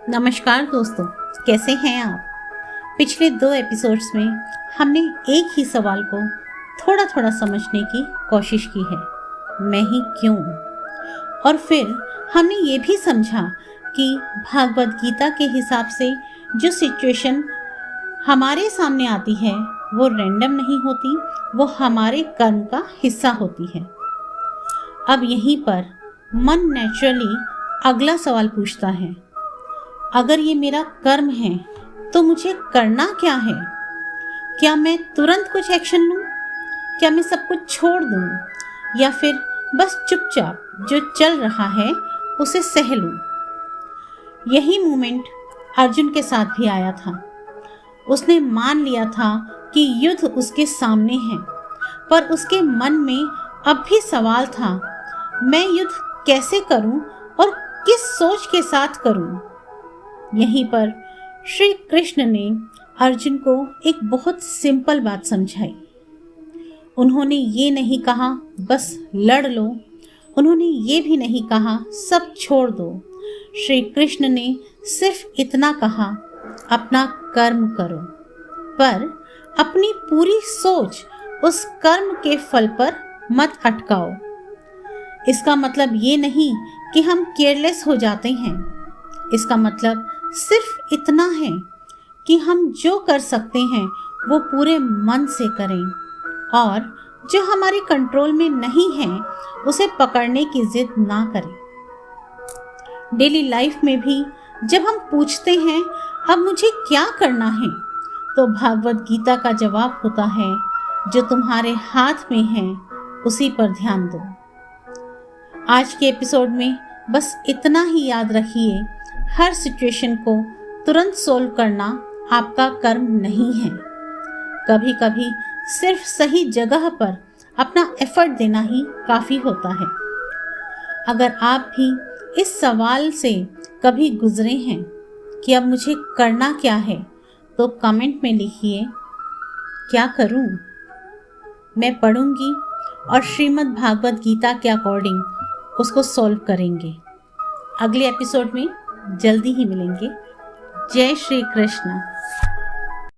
नमस्कार दोस्तों, कैसे हैं आप। पिछले 2 एपिसोड्स में हमने एक ही सवाल को थोड़ा थोड़ा समझने की कोशिश की है, मैं ही क्यों। और फिर हमने ये भी समझा कि भागवत गीता के हिसाब से जो सिचुएशन हमारे सामने आती है वो रैंडम नहीं होती, वो हमारे कर्म का हिस्सा होती है। अब यहीं पर मन नेचुरली अगला सवाल पूछता है, अगर ये मेरा कर्म है तो मुझे करना क्या है। क्या मैं तुरंत कुछ एक्शन लूँ, क्या मैं सब कुछ छोड़ दूँ, या फिर बस चुपचाप जो चल रहा है उसे सह लूँ। यही मोमेंट अर्जुन के साथ भी आया था। उसने मान लिया था कि युद्ध उसके सामने है, पर उसके मन में अब भी सवाल था, मैं युद्ध कैसे करूं और किस सोच के साथ करूं। यहीं पर श्री कृष्ण ने अर्जुन को एक बहुत सिंपल बात समझाई। उन्होंने ये नहीं कहा बस लड़ लो, उन्होंने ये भी नहीं कहा सब छोड़ दो। श्री कृष्ण ने सिर्फ इतना कहा, अपना कर्म करो, पर अपनी पूरी सोच उस कर्म के फल पर मत अटकाओ। इसका मतलब ये नहीं कि हम केयरलेस हो जाते हैं। इसका मतलब सिर्फ इतना है कि हम जो कर सकते हैं वो पूरे मन से करें, और जो हमारे कंट्रोल में नहीं है उसे पकड़ने की जिद ना करें। डेली लाइफ में भी जब हम पूछते हैं अब मुझे क्या करना है, तो भागवत गीता का जवाब होता है, जो तुम्हारे हाथ में है उसी पर ध्यान दो। आज के एपिसोड में बस इतना ही याद रखिए, हर सिचुएशन को तुरंत सोल्व करना आपका कर्म नहीं है। कभी कभी सिर्फ सही जगह पर अपना एफर्ट देना ही काफ़ी होता है। अगर आप भी इस सवाल से कभी गुजरे हैं कि अब मुझे करना क्या है, तो कमेंट में लिखिए, क्या करूं। मैं पढ़ूंगी और श्रीमद् भागवत गीता के अकॉर्डिंग उसको सॉल्व करेंगे। अगले एपिसोड में जल्दी ही मिलेंगे। जय श्री कृष्ण।